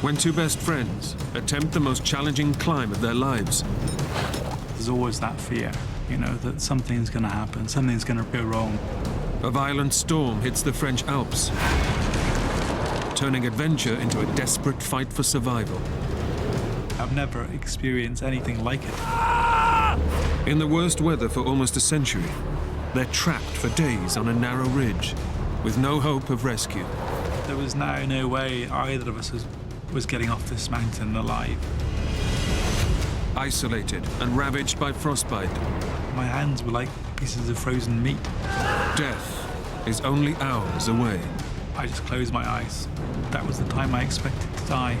when two best friends attempt the most challenging climb of their lives. There's always that fear, you know, that something's going to happen, something's going to go wrong. A violent storm hits the French Alps, turning adventure into a desperate fight for survival. I've never experienced anything like it. In the worst weather for almost a century, they're trapped for days on a narrow ridge, with no hope of rescue. There was now no way either of us was getting off this mountain alive. Isolated and ravaged by frostbite, My hands were like pieces of frozen meat. death is only hours away. I just closed my eyes. That was the time I expected to die.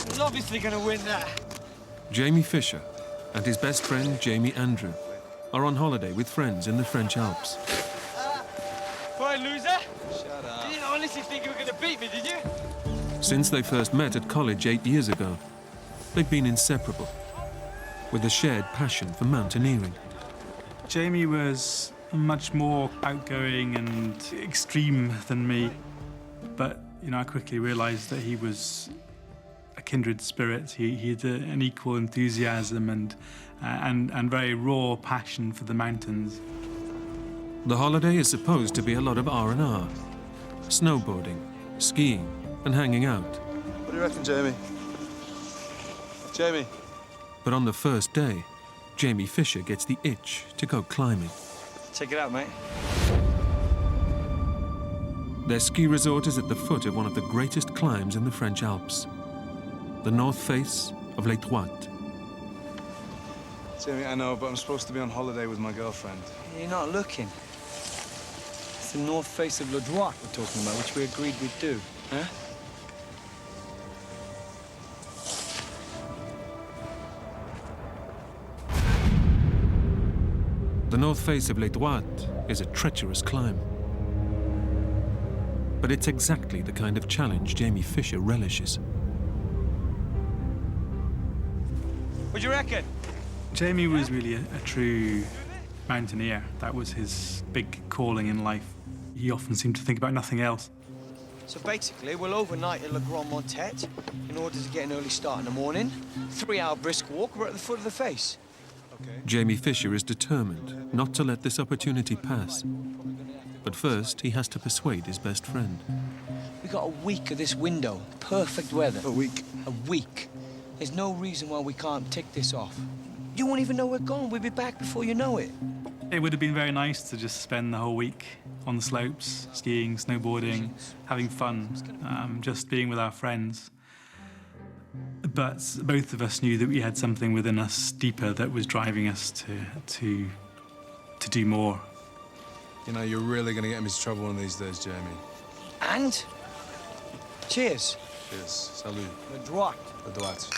He's obviously going to win that. Jamie Fisher and his best friend, Jamie Andrew, are on holiday with friends in the French Alps. Boy, loser. Shut up. You didn't honestly think you were going to beat me, did you? Since they first met at college 8 years ago, they've been inseparable, with a shared passion for mountaineering. Jamie was much more outgoing and extreme than me, but you know, I quickly realized that he was a kindred spirit. He had an equal enthusiasm and very raw passion for the mountains. The holiday is supposed to be a lot of R&R, snowboarding, skiing, and hanging out. What do you reckon, Jamie? Jamie? But on the first day, Jamie Fisher gets the itch to go climbing. Check it out, mate. Their ski resort is at the foot of one of the greatest climbs in the French Alps, the north face of Les Trois. Jamie, I know, but I'm supposed to be on holiday with my girlfriend. You're not looking. It's the north face of Le Droit we're talking about, which we agreed we'd do, huh? The north face of Les Trois is a treacherous climb. But it's exactly the kind of challenge Jamie Fisher relishes. What do you reckon? Jamie was really a true mountaineer. That was his big calling in life. He often seemed to think about nothing else. So basically, we'll overnight at Le Grand Montet in order to get an early start in the morning. 3-hour brisk walk, we're at the foot of the face. Okay. Jamie Fisher is determined not to let this opportunity pass. But first, he has to persuade his best friend. We got a week of this window. Perfect weather. A week. A week. There's no reason why we can't tick this off. You won't even know we're gone. We'll be back before you know it. It would have been very nice to just spend the whole week on the slopes, skiing, snowboarding, having fun, just being with our friends. But both of us knew that we had something within us deeper that was driving us to do more. You know, you're really going to get me into trouble one of these days, Jamie. And? Cheers. Cheers. Salut. Le Droit. Le droit.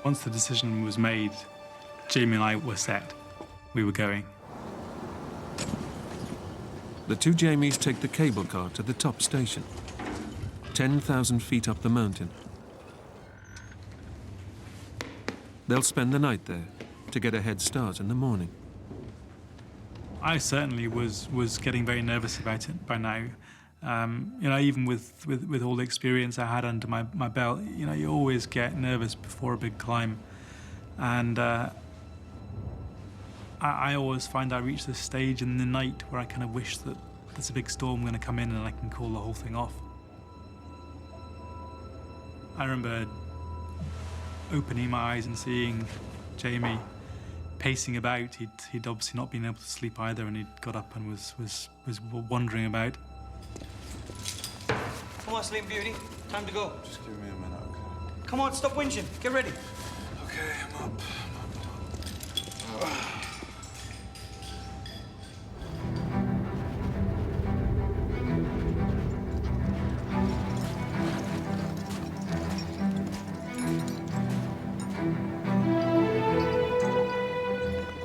Once the decision was made, Jamie and I were set. We were going. The two Jamies take the cable car to the top station, 10,000 feet up the mountain. They'll spend the night there to get a head start in the morning. I certainly was getting very nervous about it by now. You know, even with all the experience I had under my belt, you know, you always get nervous before a big climb. And I always find I reach this stage in the night where I kind of wish that there's a big storm going to come in and I can call the whole thing off. I remember opening my eyes and seeing Jamie pacing about. He'd obviously not been able to sleep either, and he'd got up and was wandering about. Come on, Sleeping Beauty. Time to go. Just give me a minute, okay? Come on, stop whinging. Get ready. Okay, I'm up.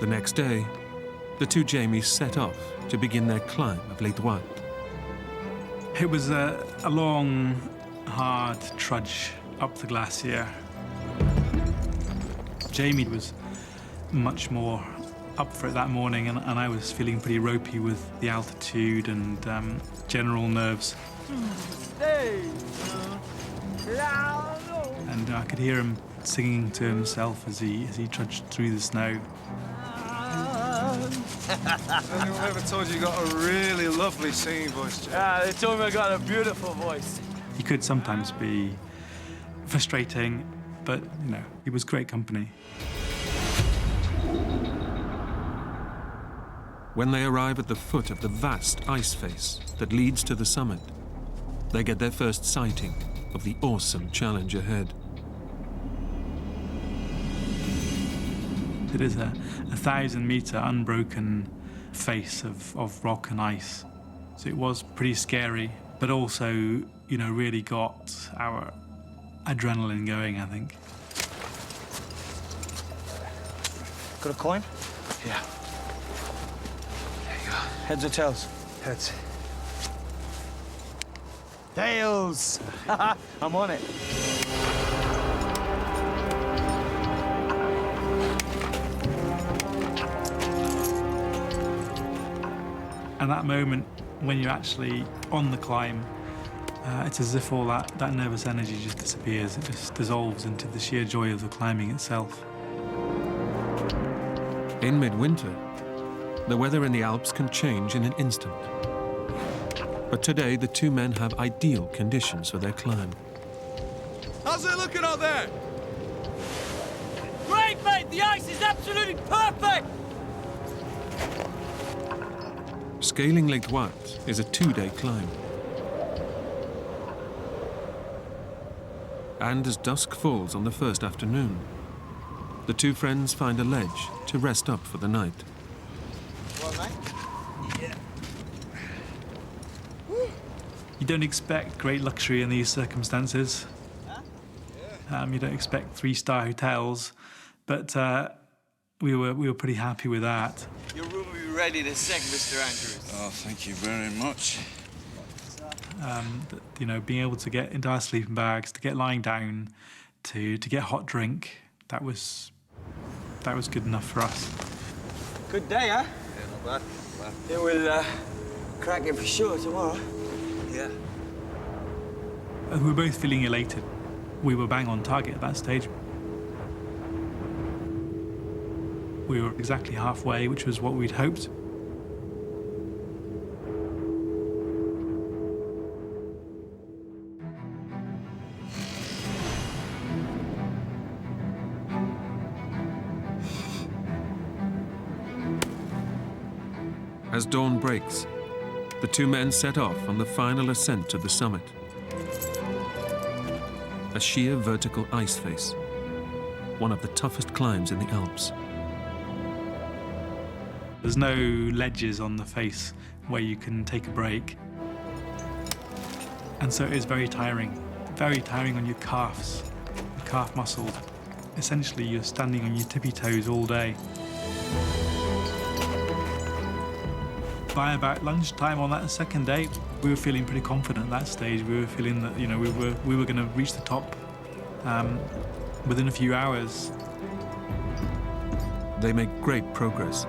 The next day, the two Jamies set off to begin their climb of Les Droites. It was a long, hard trudge up the glacier. Jamie was much more up for it that morning, and I was feeling pretty ropey with the altitude and general nerves. And I could hear him singing to himself as he trudged through the snow. Anyone ever told you got a really lovely singing voice, Jay? They told me I got a beautiful voice. He could sometimes be frustrating, but, you know, he was great company. When they arrive at the foot of the vast ice face that leads to the summit, they get their first sighting of the awesome challenge ahead. It is a 1,000-meter unbroken face of rock and ice. So it was pretty scary, but also, you know, really got our adrenaline going, I think. Got a coin? Yeah. There you go. Heads or tails? Heads. Tails! I'm on it. And that moment, when you're actually on the climb, it's as if all that nervous energy just disappears. It just dissolves into the sheer joy of the climbing itself. In midwinter, the weather in the Alps can change in an instant. But today, the two men have ideal conditions for their climb. How's it looking out there? Great, mate! The ice is absolutely perfect! Scaling Les Droites is a 2-day climb. And as dusk falls on the first afternoon, the two friends find a ledge to rest up for the night. Well, mate? Yeah. You don't expect great luxury in these circumstances. Huh? You don't expect 3-star hotels, but we were pretty happy with that. Your room will be ready to sink, Mr. Andrews. Oh, thank you very much. You know, being able to get into our sleeping bags, to get lying down, to get hot drink, that was good enough for us. Good day, huh? Yeah, not bad. Yeah, we'll crack it for sure tomorrow. Yeah. We were both feeling elated. We were bang on target at that stage. We were exactly halfway, which was what we'd hoped. As dawn breaks, the two men set off on the final ascent to the summit. A sheer vertical ice face, one of the toughest climbs in the Alps. There's no ledges on the face where you can take a break. And so it is very tiring on your calves, your calf muscle. Essentially, you're standing on your tippy toes all day. By about lunchtime on that second day, we were feeling pretty confident at that stage. We were feeling that, you know, we were going to reach the top within a few hours. They make great progress.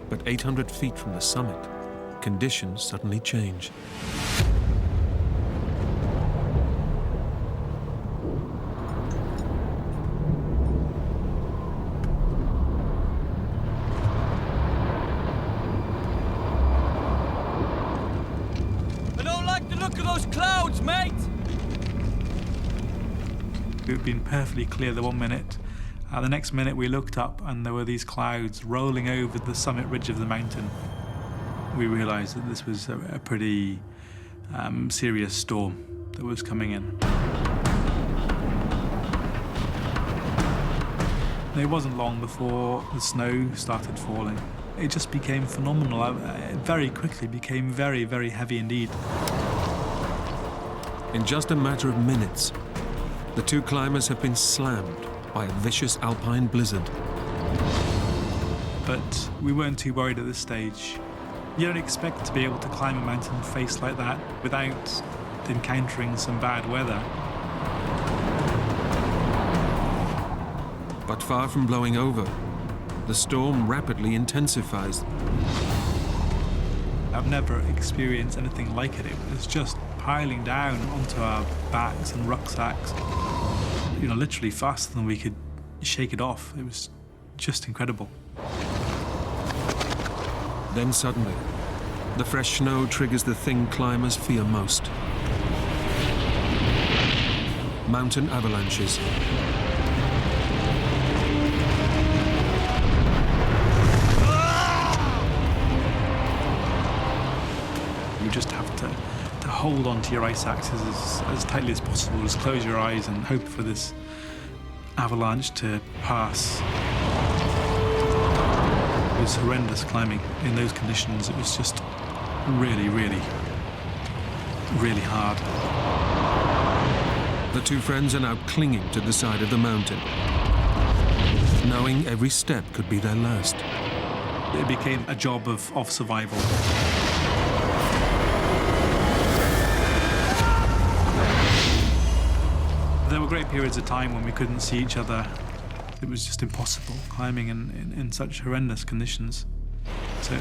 But 800 feet from the summit, conditions suddenly change. I don't like the look of those clouds, mate! It had been perfectly clear the 1 minute. The next minute we looked up and there were these clouds rolling over the summit ridge of the mountain. We realised that this was a pretty serious storm that was coming in. It wasn't long before the snow started falling. It just became phenomenal. It very quickly became very, very heavy indeed. In just a matter of minutes, the two climbers have been slammed by a vicious alpine blizzard. But we weren't too worried at this stage. You don't expect to be able to climb a mountain face like that without encountering some bad weather. But far from blowing over, the storm rapidly intensifies. I've never experienced anything like it. It was just piling down onto our backs and rucksacks, literally faster than we could shake it off. It was just incredible. Then suddenly, the fresh snow triggers the thing climbers fear most: mountain avalanches. You just have to hold onto your ice axes as tightly as possible, just close your eyes and hope for this avalanche to pass. It was horrendous climbing in those conditions. It was just really, really, really hard. The two friends are now clinging to the side of the mountain, knowing every step could be their last. It became a job of survival. There were great periods of time when we couldn't see each other. It was just impossible climbing in such horrendous conditions. So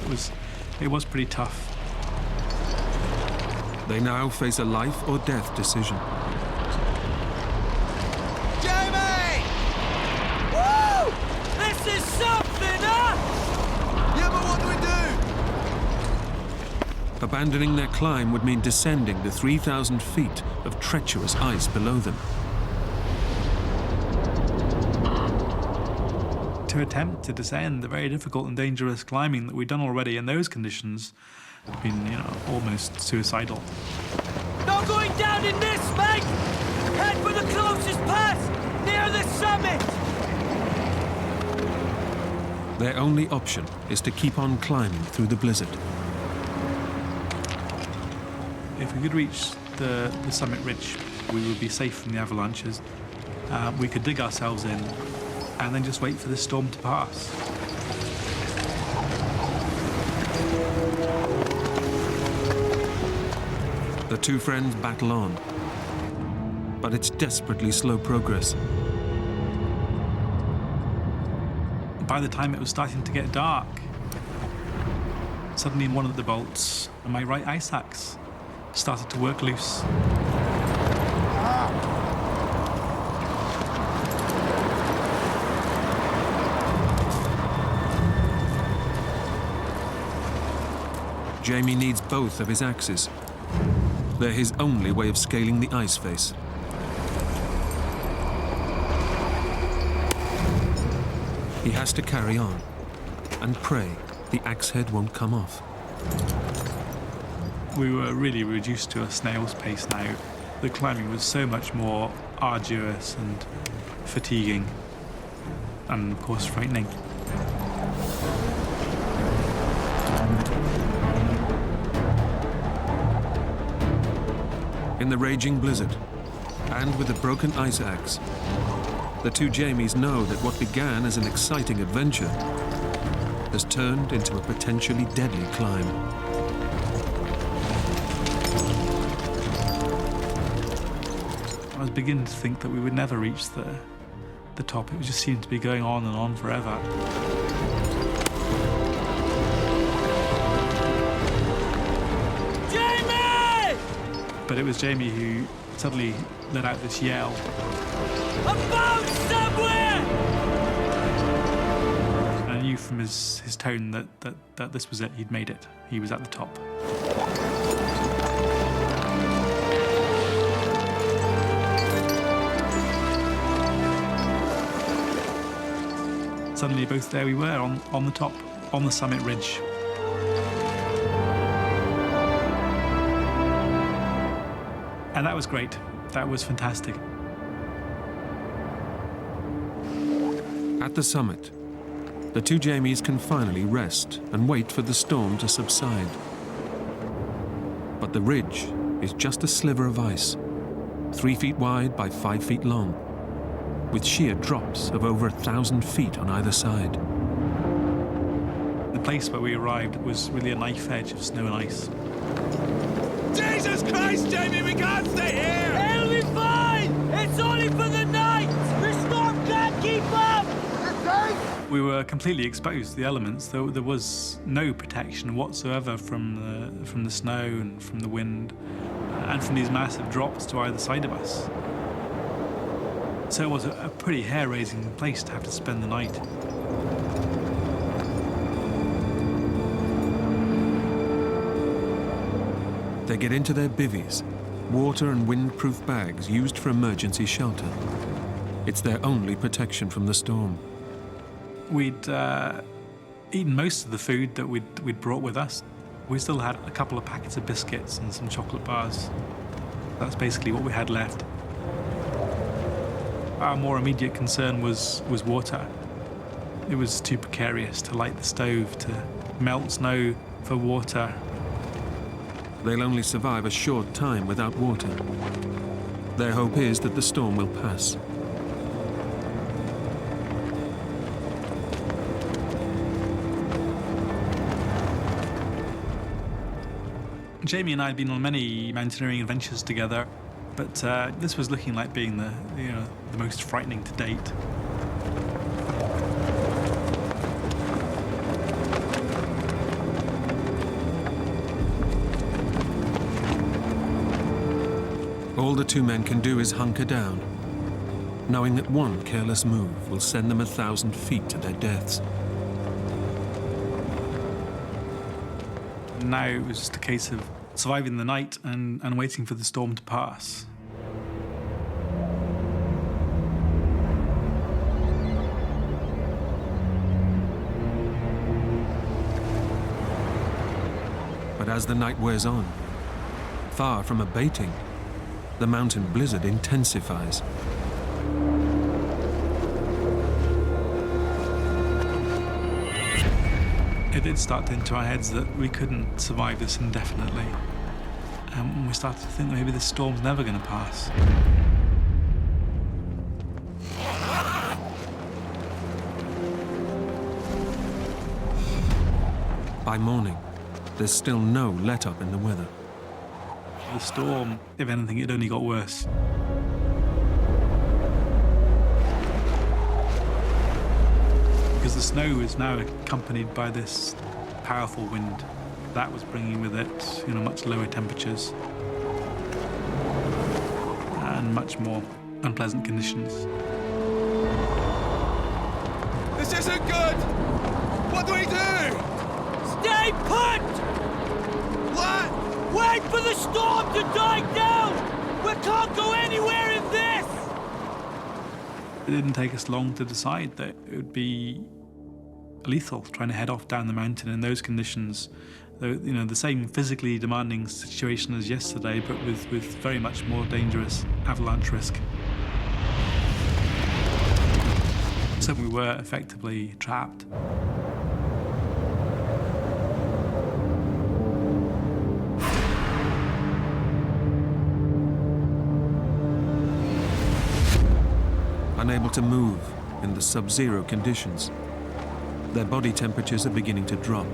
it was pretty tough. They now face a life or death decision. Jamie! Woo! This is something, huh? Yeah, but what do we do? Abandoning their climb would mean descending the 3,000 feet of treacherous ice below them. To attempt to descend the very difficult and dangerous climbing that we'd done already in those conditions had been, almost suicidal. Not going down in this, mate! Head for the closest pass, near the summit! Their only option is to keep on climbing through the blizzard. If we could reach the summit ridge, we would be safe from the avalanches. We could dig ourselves in and then just wait for the storm to pass. The two friends battle on, but it's desperately slow progress. By the time it was starting to get dark, suddenly one of the bolts on my right ice axe started to work loose. Jamie needs both of his axes. They're his only way of scaling the ice face. He has to carry on and pray the axe head won't come off. We were really reduced to a snail's pace now. The climbing was so much more arduous and fatiguing and, of course, frightening. In the raging blizzard, and with a broken ice axe, the two Jamies know that what began as an exciting adventure has turned into a potentially deadly climb. I was beginning to think that we would never reach the top. It just seemed to be going on and on forever. But it was Jamie who suddenly let out this yell. A boat somewhere! And I knew from his tone that this was it. He'd made it. He was at the top. suddenly both there we were on the top, on the summit ridge. And that was great. That was fantastic. At the summit, the two Jamies can finally rest and wait for the storm to subside. But the ridge is just a sliver of ice, 3 feet wide by 5 feet long, with sheer drops of over 1,000 feet on either side. The place where we arrived was really a knife edge of snow and ice. Jesus Christ, Jamie, we can't stay here! It'll be fine! It's only for the night! The storm can't keep up! We were completely exposed to the elements. There was no protection whatsoever from the snow and from the wind and from these massive drops to either side of us. So it was a pretty hair-raising place to have to spend the night. They get into their bivvies, water and wind-proof bags used for emergency shelter. It's their only protection from the storm. We'd eaten most of the food that we'd brought with us. We still had a couple of packets of biscuits and some chocolate bars. That's basically what we had left. Our more immediate concern was water. It was too precarious to light the stove, to melt snow for water. They'll only survive a short time without water. Their hope is that the storm will pass. Jamie and I had been on many mountaineering adventures together, but this was looking like being the most frightening to date. All the two men can do is hunker down, knowing that one careless move will send them 1,000 feet to their deaths. Now it was just a case of surviving the night and waiting for the storm to pass. But as the night wears on, far from abating, the mountain blizzard intensifies. It did start into our heads that we couldn't survive this indefinitely. And we started to think maybe this storm's never going to pass. By morning, there's still no let-up in the weather. The storm, if anything, it only got worse. Because the snow is now accompanied by this powerful wind. That was bringing with it, much lower temperatures and much more unpleasant conditions. This isn't good! What do we do? Stay put! What? Wait for the storm to die down! We can't go anywhere in this! It didn't take us long to decide that it would be lethal trying to head off down the mountain in those conditions. The same physically demanding situation as yesterday, but with very much more dangerous avalanche risk. So we were effectively trapped. Unable to move in the sub-zero conditions, their body temperatures are beginning to drop,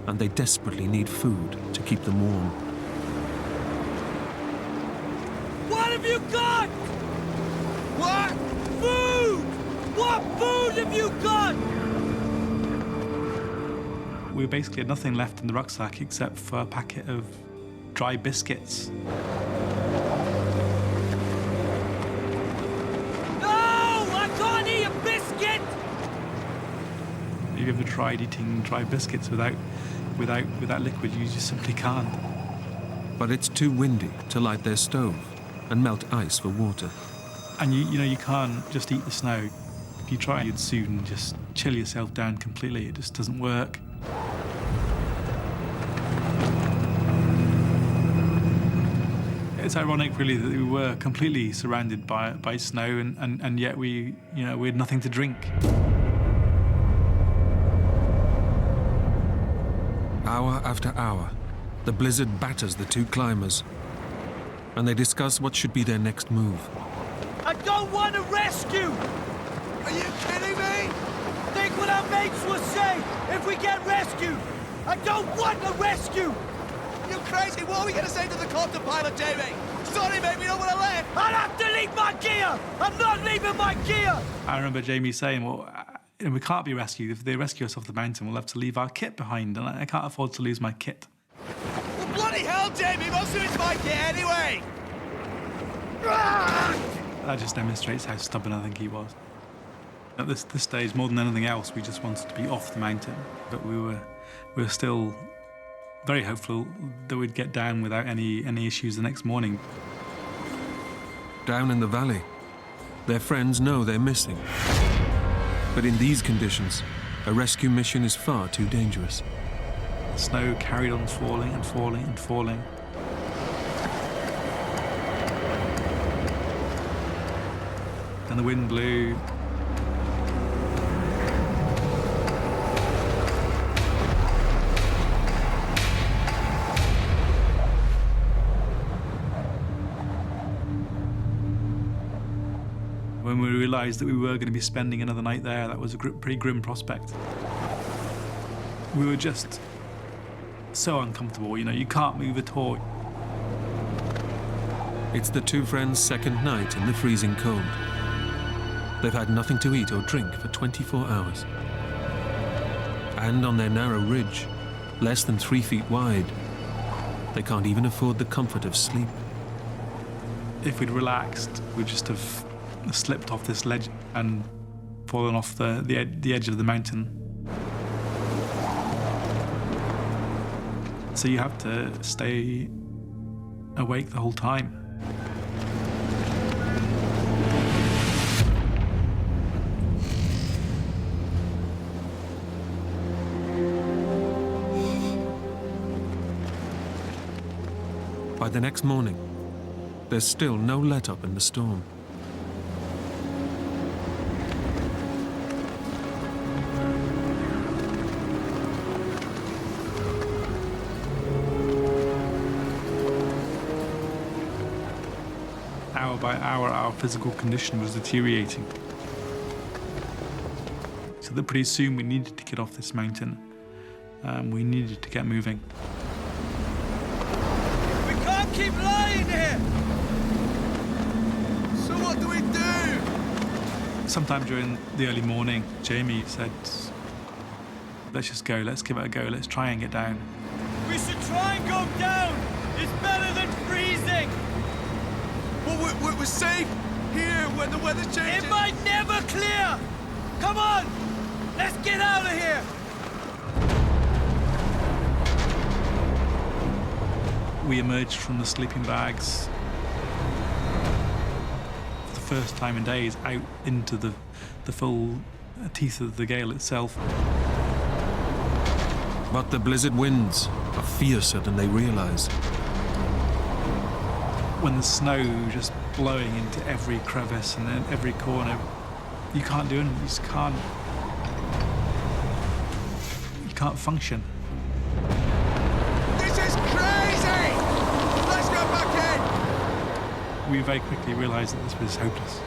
and they desperately need food to keep them warm. What have you got? What? Food! What food have you got? We basically had nothing left in the rucksack except for a packet of dry biscuits. Have you ever tried eating dry biscuits without liquid? You just simply can't. But it's too windy to light their stove and melt ice for water. And you can't just eat the snow. If you try, you'd soon just chill yourself down completely. It just doesn't work. It's ironic, really, that we were completely surrounded by snow, and yet we had nothing to drink. Hour after hour, the blizzard batters the two climbers, and they discuss what should be their next move. I don't want a rescue! Are you kidding me? Think what our mates will say if we get rescued! I don't want a rescue! You crazy? What are we going to say to the copter pilot, Jamie? Sorry, mate, we don't want to land. I'll have to leave my gear! I'm not leaving my gear! I remember Jamie saying, well, we can't be rescued. If they rescue us off the mountain, we'll have to leave our kit behind, and I can't afford to lose my kit. Well, bloody hell, Jamie, most of it's my kit anyway. That just demonstrates how stubborn I think he was. At this stage, more than anything else, we just wanted to be off the mountain, but we were still very hopeful that we'd get down without any issues the next morning. Down in the valley, their friends know they're missing. But in these conditions, a rescue mission is far too dangerous. The snow carried on falling and falling and falling. And the wind blew. When we realised that we were going to be spending another night there, that was a pretty grim prospect. We were just so uncomfortable, you can't move at all. It's the two friends' second night in the freezing cold. They've had nothing to eat or drink for 24 hours. And on their narrow ridge, less than 3 feet wide, they can't even afford the comfort of sleep. If we'd relaxed, we'd just have slipped off this ledge and fallen off the edge of the mountain. So you have to stay awake the whole time. By the next morning, there's still no let-up in the storm. Hour by hour, our physical condition was deteriorating. So that pretty soon we needed to get off this mountain. We needed to get moving. We can't keep lying here! So what do we do? Sometime during the early morning, Jamie said, let's just go, let's give it a go, let's try and get down. We should try and go down! It's better than freezing! Well, we're safe here when the weather changes. It might never clear! Come on! Let's get out of here! We emerged from the sleeping bags for the first time in days out into the full teeth of the gale itself. But the blizzard winds are fiercer than they realize. When the snow just blowing into every crevice and in every corner, you can't do anything, you can't function. This is crazy! Let's go back in! We very quickly realized that this was hopeless.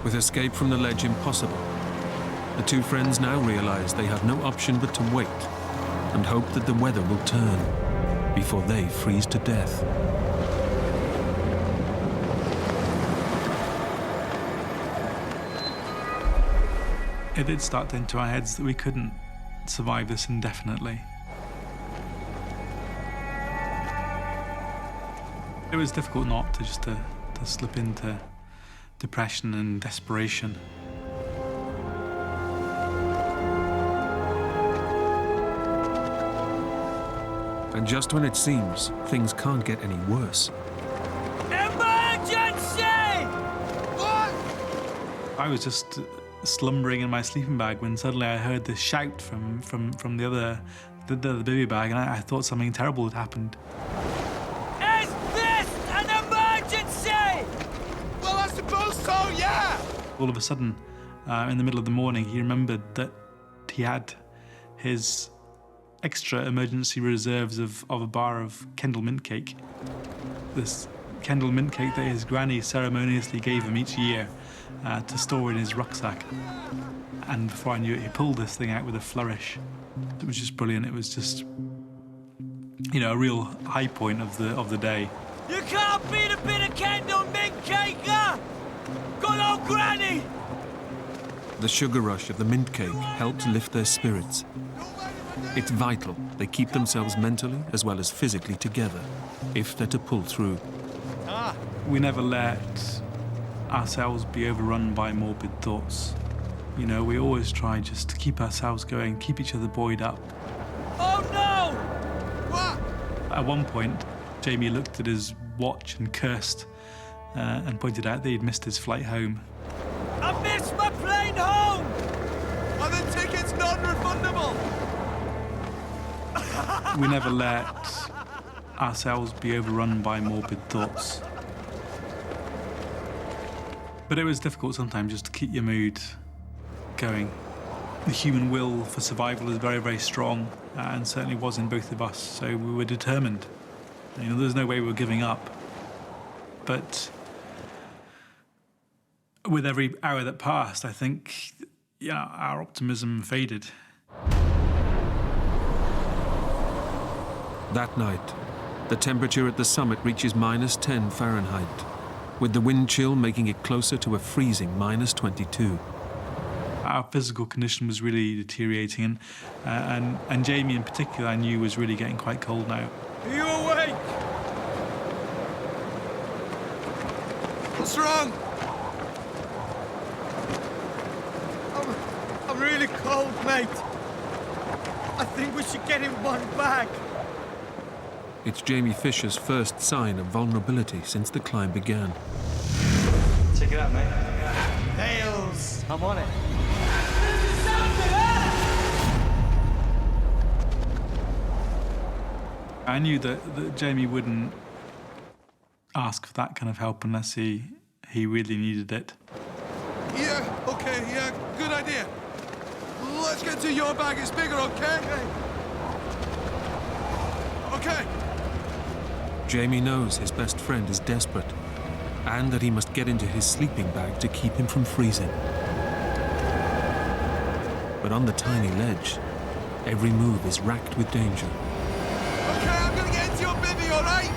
With escape from the ledge impossible, the two friends now realize they have no option but to wait and hope that the weather will turn before they freeze to death. It did start to enter our heads that we couldn't survive this indefinitely. It was difficult not to just to slip into depression and desperation. And just when it seems things can't get any worse, Emergency! What? I was just slumbering in my sleeping bag when suddenly I heard this shout from the baby bag, and I thought something terrible had happened. Is this an emergency? Well, I suppose so, yeah! All of a sudden, in the middle of the morning, he remembered that he had his extra emergency reserves of a bar of Kendal mint cake. This Kendal mint cake that his granny ceremoniously gave him each year to store in his rucksack. And before I knew it, he pulled this thing out with a flourish. It was just brilliant. It was just, you know, a real high point of the day. You can't beat a bit of Kendal mint cake, huh? Good old granny! The sugar rush of the mint cake helps lift their spirits. It's vital they keep themselves mentally as well as physically together if they're to pull through. We never let ourselves be overrun by morbid thoughts. You know, we always try just to keep ourselves going, keep each other buoyed up. Oh no! What? At one point, Jamie looked at his watch and cursed and pointed out that he'd missed his flight home. I missed my plane home! Are the tickets non-refundable? We never let ourselves be overrun by morbid thoughts. But it was difficult sometimes just to keep your mood going. The human will for survival is very, very strong, and certainly was in both of us, so we were determined. You know, there's no way we were giving up. But with every hour that passed, I think, yeah, our optimism faded. That night, the temperature at the summit reaches -10 Fahrenheit, with the wind chill making it closer to a freezing -22. Our physical condition was really deteriorating, and Jamie in particular I knew was really getting quite cold now. Are you awake? What's wrong? I'm really cold, mate. I think we should get in one bag. It's Jamie Fisher's first sign of vulnerability since the climb began. Check it out, mate. Nails! I'm on it. I knew that Jamie wouldn't ask for that kind of help unless he really needed it. Yeah, okay, yeah, good idea. Let's get to your bag, it's bigger, okay? Okay. Jamie knows his best friend is desperate, and that he must get into his sleeping bag to keep him from freezing. But on the tiny ledge, every move is racked with danger. Okay, I'm gonna get into your bivvy, all right?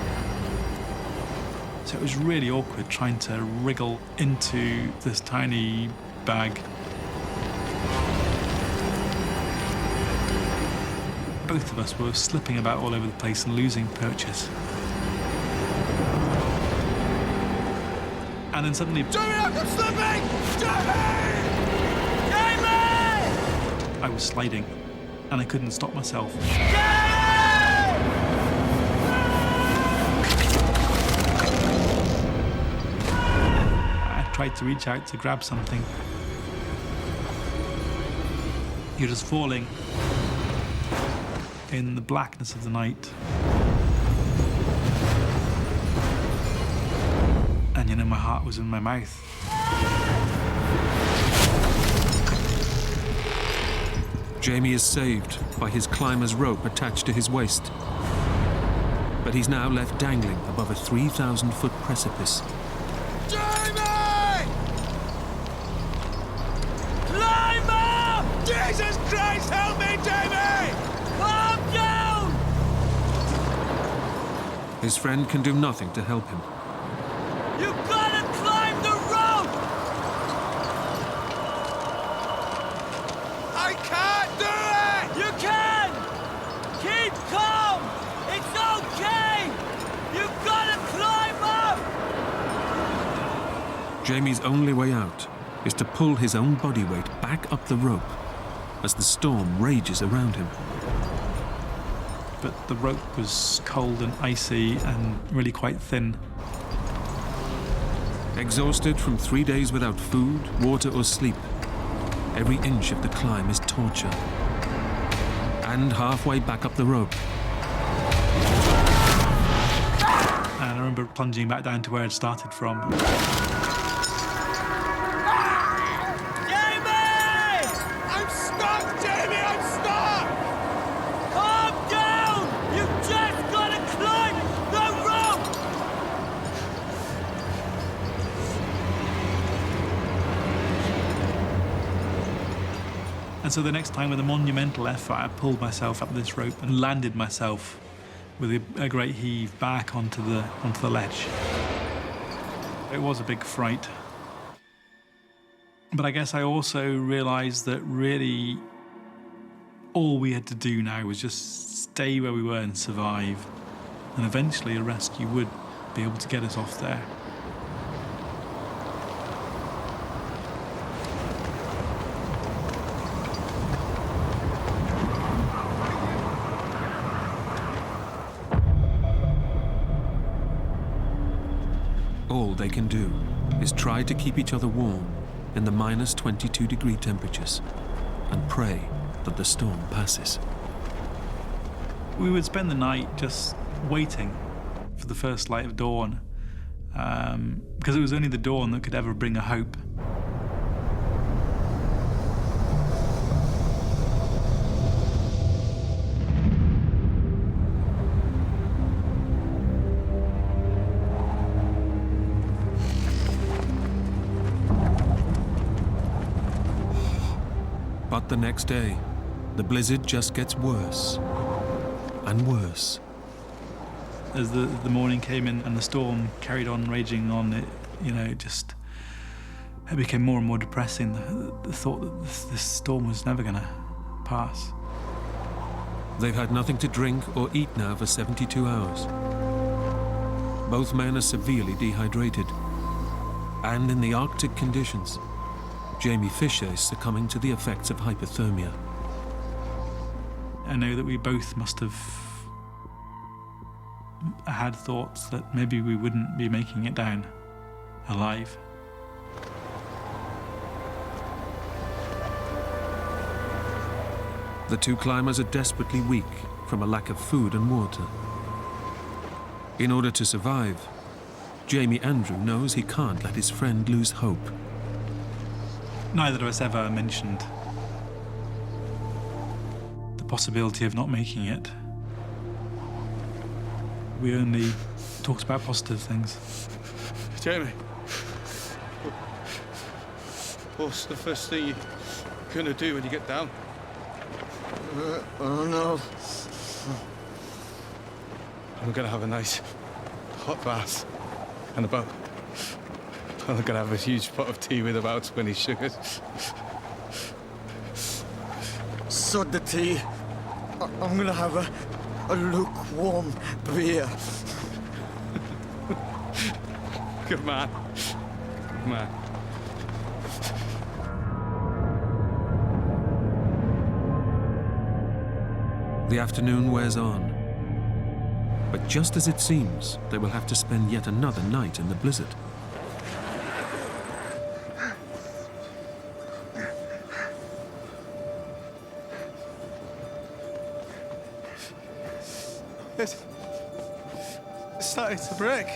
So it was really awkward trying to wriggle into this tiny bag. Both of us were slipping about all over the place and losing perches. And then suddenly, Jamie, I'm slipping! Jamie! I was sliding, and I couldn't stop myself. I tried to reach out to grab something. You're just falling in the blackness of the night. And you know, my heart was in my mouth. Jamie is saved by his climber's rope attached to his waist. But he's now left dangling above a 3,000-foot precipice. Jamie! Climb up! Jesus Christ, help me, Jamie! Calm down! His friend can do nothing to help him. You gotta climb the rope! I can't do it! You can! Keep calm! It's okay! You gotta climb up! Jamie's only way out is to pull his own body weight back up the rope as the storm rages around him. But the rope was cold and icy and really quite thin. Exhausted from 3 days without food, water or sleep, every inch of the climb is torture. And halfway back up the rope, And I remember plunging back down to where I'd started from. Jamie! I'm stuck, Jamie! I'm stuck! Calm down! You've just got to climb the rope! And so the next time, with a monumental effort, I pulled myself up this rope and landed myself with a great heave back onto the ledge. It was a big fright. But I guess I also realized that really all we had to do now was just stay where we were and survive. And eventually a rescue would be able to get us off there. all they can do is try to keep each other warm in the minus 22-degree temperatures and pray that the storm passes. We would spend the night just waiting for the first light of dawn, because it was only the dawn that could ever bring a hope. But the next day, the blizzard just gets worse and worse. As the morning came in and the storm carried on raging on, it became more and more depressing. The thought that this storm was never going to pass. They've had nothing to drink or eat now for 72 hours. Both men are severely dehydrated. And in the Arctic conditions, Jamie Fisher is succumbing to the effects of hypothermia. I know that we both must have had thoughts that maybe we wouldn't be making it down alive. The two climbers are desperately weak from a lack of food and water. In order to survive, Jamie Andrew knows he can't let his friend lose hope. Neither of us ever mentioned the possibility of not making it. We only talked about positive things. Jamie, what's the first thing you're going to do when you get down? Oh no. I'm going to have a nice hot bath and a boat. I'm going to have a huge pot of tea with about 20 sugars. Sod the tea. I'm gonna have a lukewarm beer. Good man. Good man. The afternoon wears on. But just as it seems, they will have to spend yet another night in the blizzard. It's starting to break.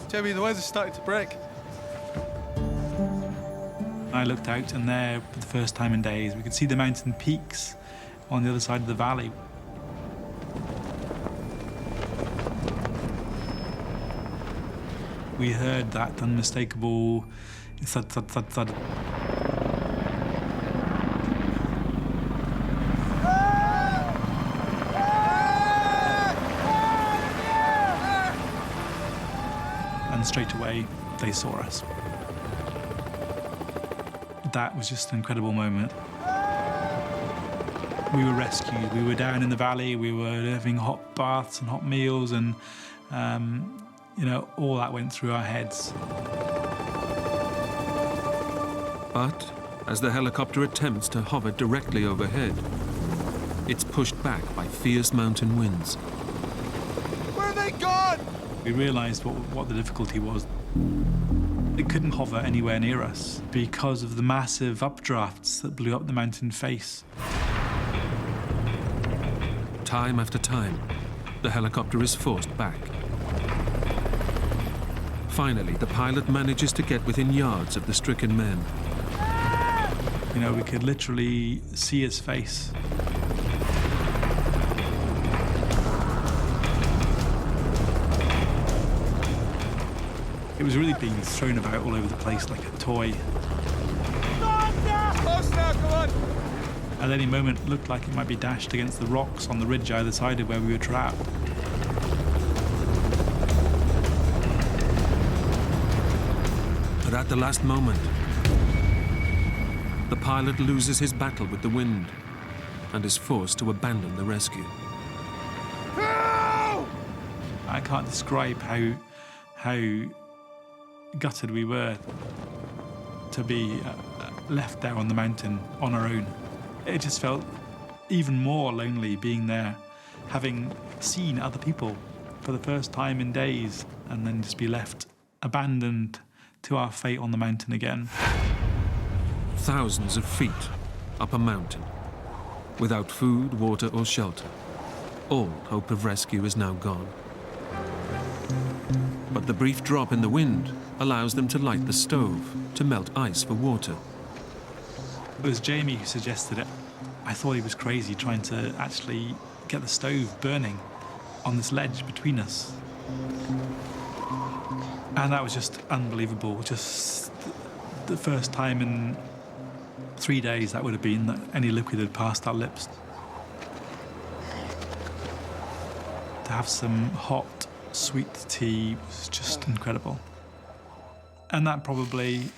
Jamie, the weather's starting to break. I looked out, and there, for the first time in days, we could see the mountain peaks on the other side of the valley. We heard that unmistakable thud, thud, thud, thud. And straight away, they saw us. That was just an incredible moment. We were rescued. We were down in the valley. We were having hot baths and hot meals, and all that went through our heads. But as the helicopter attempts to hover directly overhead, it's pushed back by fierce mountain winds. Where are they gone? We realised what the difficulty was. It couldn't hover anywhere near us because of the massive updrafts that blew up the mountain face. Time after time, the helicopter is forced back. Finally, the pilot manages to get within yards of the stricken men. You know, we could literally see his face. It was really being thrown about all over the place like a toy. Close now, come on! At any moment, it looked like it might be dashed against the rocks on the ridge either side of where we were trapped. But at the last moment, the pilot loses his battle with the wind and is forced to abandon the rescue. I can't describe how gutted we were to be left there on the mountain on our own. It just felt even more lonely being there, having seen other people for the first time in days, and then just be left abandoned to our fate on the mountain again. Thousands of feet up a mountain, without food, water, or shelter. All hope of rescue is now gone. But the brief drop in the wind allows them to light the stove to melt ice for water. It was Jamie who suggested it. I thought he was crazy trying to actually get the stove burning on this ledge between us. And that was just unbelievable. Just the first time in 3 days that would have been that any liquid had passed our lips. To have some hot, sweet tea was just incredible. And that probably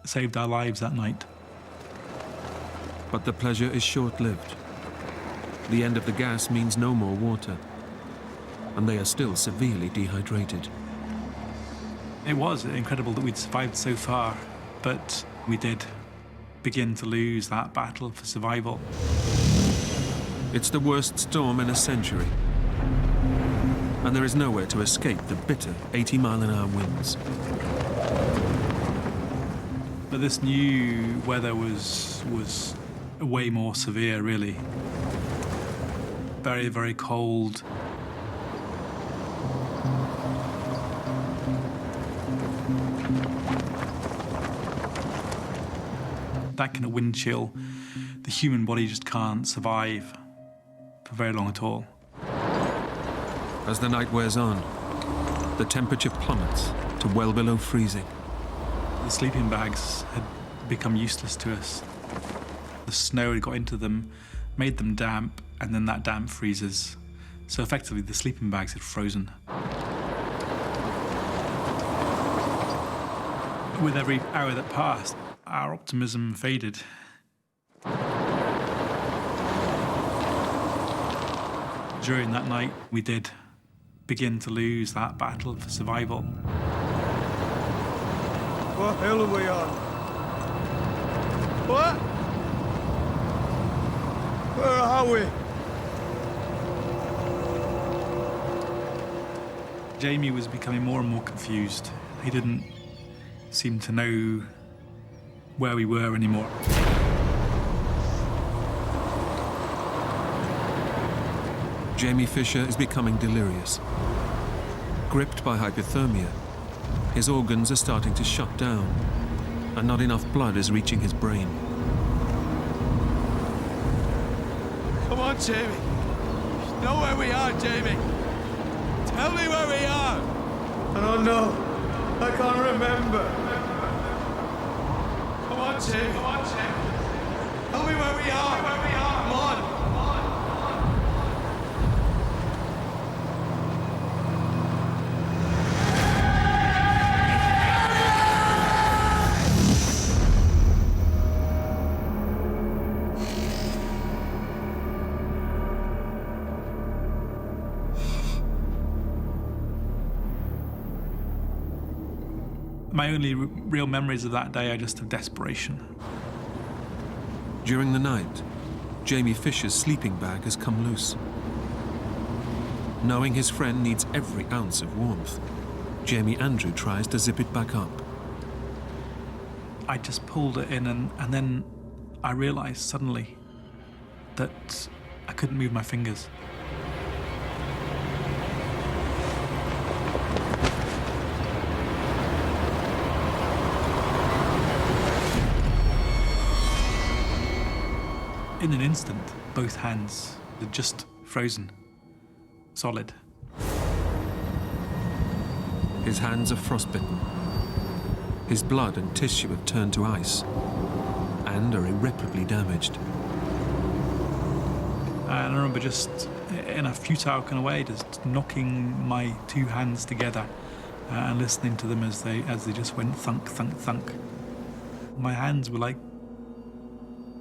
saved our lives that night. But the pleasure is short-lived. The end of the gas means no more water, and they are still severely dehydrated. It was incredible that we'd survived so far, but we did begin to lose that battle for survival. It's the worst storm in a century, and there is nowhere to escape the bitter 80-mile-an-hour winds. But this new weather was way more severe, really. Very, very cold. That kind of wind chill, the human body just can't survive for very long at all. As the night wears on, the temperature plummets to well below freezing. The sleeping bags had become useless to us. The snow had got into them, made them damp, and then that damp freezes. So effectively, the sleeping bags had frozen. With every hour that passed, our optimism faded. During that night, we did begin to lose that battle for survival. What hill are we on? What? Where are we? Jamie was becoming more and more confused. He didn't seem to know where we were anymore. Jamie Fisher is becoming delirious. Gripped by hypothermia, his organs are starting to shut down, and not enough blood is reaching his brain. Come on, Jamie. You know where we are, Jamie. Tell me where we are. I don't know. I can't remember. Come on, Jamie. Come on, Jamie. Tell me where we are. Where we are. Come on. My only real memories of that day are just of desperation. During the night, Jamie Fisher's sleeping bag has come loose. Knowing his friend needs every ounce of warmth, Jamie Andrew tries to zip it back up. I just pulled it in, and then I realised suddenly that I couldn't move my fingers. In an instant, both hands had just frozen, solid. His hands are frostbitten. His blood and tissue have turned to ice and are irreparably damaged. And I remember just, in a futile kind of way, just knocking my two hands together and listening to them as they just went thunk, thunk, thunk. My hands were like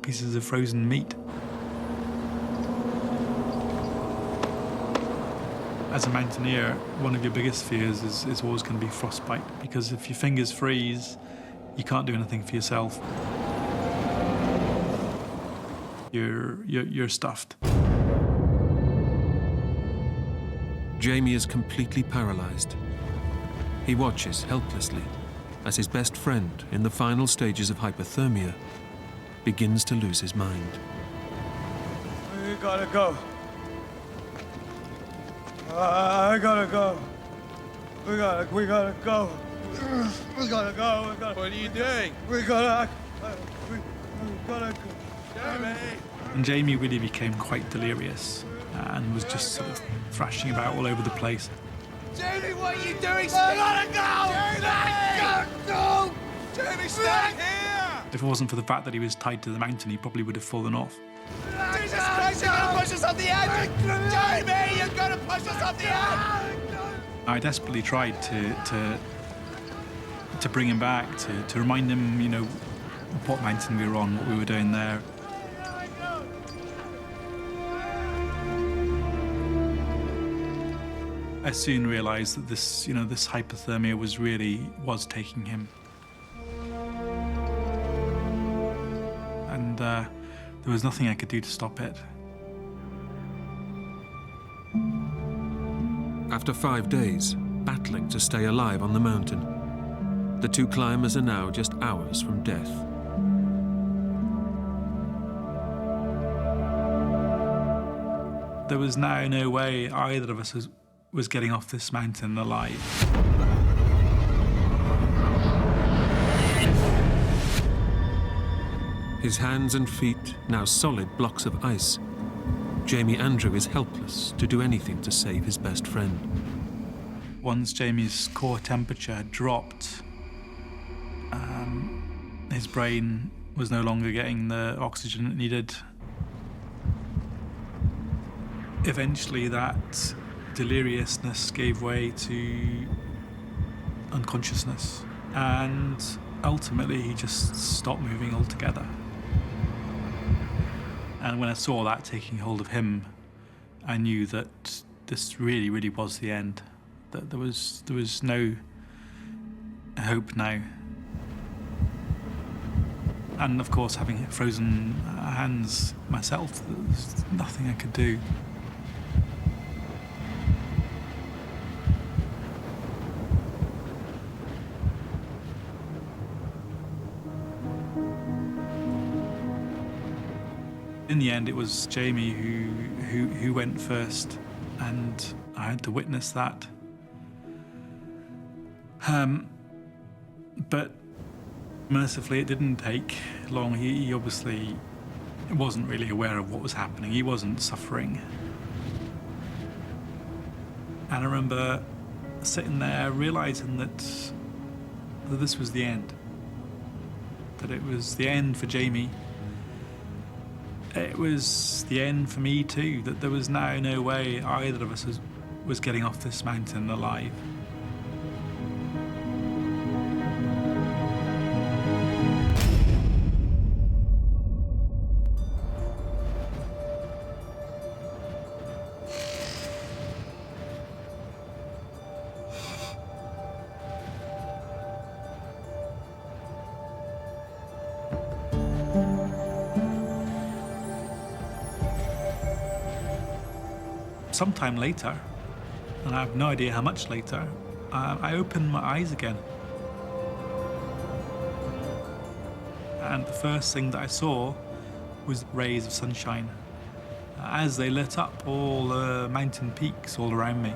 pieces of frozen meat. As a mountaineer, one of your biggest fears is always going to be frostbite, because if your fingers freeze, you can't do anything for yourself. You're stuffed. Jamie is completely paralyzed. He watches helplessly as his best friend, in the final stages of hypothermia, begins to lose his mind. We gotta go. I gotta go. We gotta go. We gotta go. What are you doing? We gotta go. Jamie! And Jamie really became quite delirious and was just sort of thrashing about all over the place. Jamie, what are you doing? I gotta go! Jamie! Go! Jamie, stay here! If it wasn't for the fact that he was tied to the mountain, he probably would have fallen off. Jesus Christ, you're gonna push us off the edge! Jamie, you're gonna push us off the edge! I desperately tried to bring him back, to remind him, you know, what mountain we were on, what we were doing there. I soon realised that this hypothermia was taking him. And there was nothing I could do to stop it. After 5 days, battling to stay alive on the mountain, the two climbers are now just hours from death. There was now no way either of us was getting off this mountain alive. His hands and feet now solid blocks of ice. Jamie Andrew is helpless to do anything to save his best friend. Once Jamie's core temperature had dropped, his brain was no longer getting the oxygen it needed. Eventually, that deliriousness gave way to unconsciousness, and ultimately he just stopped moving altogether. And when I saw that taking hold of him, I knew that this really, really was the end. That there was no hope now. And of course, having frozen hands myself, there was nothing I could do. In the end, it was Jamie who went first, and I had to witness that. But mercifully, it didn't take long. He obviously wasn't really aware of what was happening. He wasn't suffering. And I remember sitting there realizing that this was the end. That it was the end for Jamie. It was the end for me too, that there was now no way either of us was getting off this mountain alive. Sometime later, and I have no idea how much later, I opened my eyes again. And the first thing that I saw was rays of sunshine as they lit up all the mountain peaks all around me.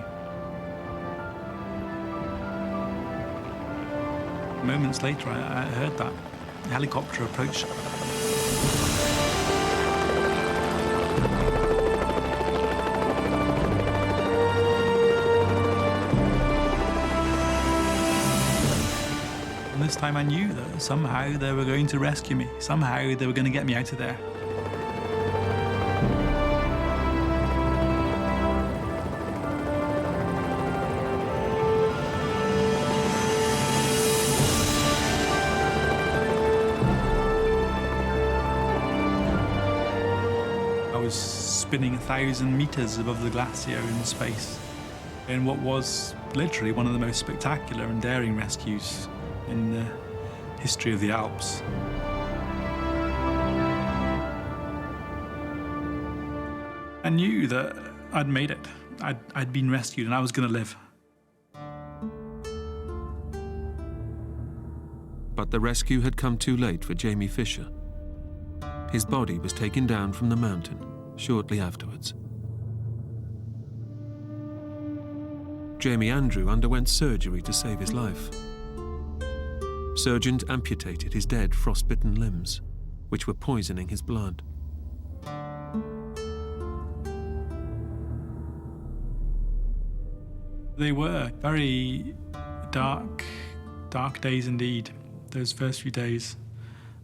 Moments later, I heard that helicopter approach. And this time I knew that somehow they were going to rescue me. Somehow they were going to get me out of there. I was spinning 1,000 meters above the glacier in space in what was literally one of the most spectacular and daring rescues in the history of the Alps. I knew that I'd made it. I'd been rescued and I was going to live. But the rescue had come too late for Jamie Fisher. His body was taken down from the mountain shortly afterwards. Jamie Andrew underwent surgery to save his life. Surgeons amputated his dead, frostbitten limbs, which were poisoning his blood. They were very dark days indeed, those first few days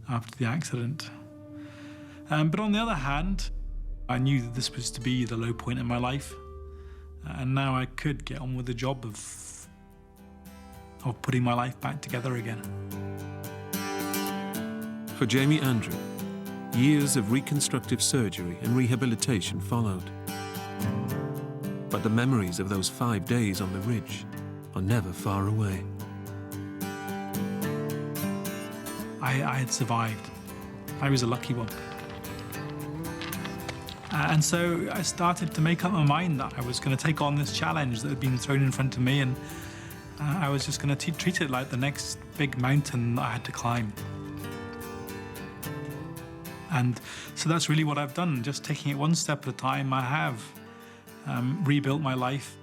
after the accident. But on the other hand, I knew that this was to be the low point in my life, and now I could get on with the job of putting my life back together again. For Jamie Andrew, years of reconstructive surgery and rehabilitation followed. But the memories of those 5 days on the ridge are never far away. I had survived. I was a lucky one. And so I started to make up my mind that I was going to take on this challenge that had been thrown in front of me, and I was just going to treat it like the next big mountain that I had to climb. And so that's really what I've done, just taking it one step at a time. I have rebuilt my life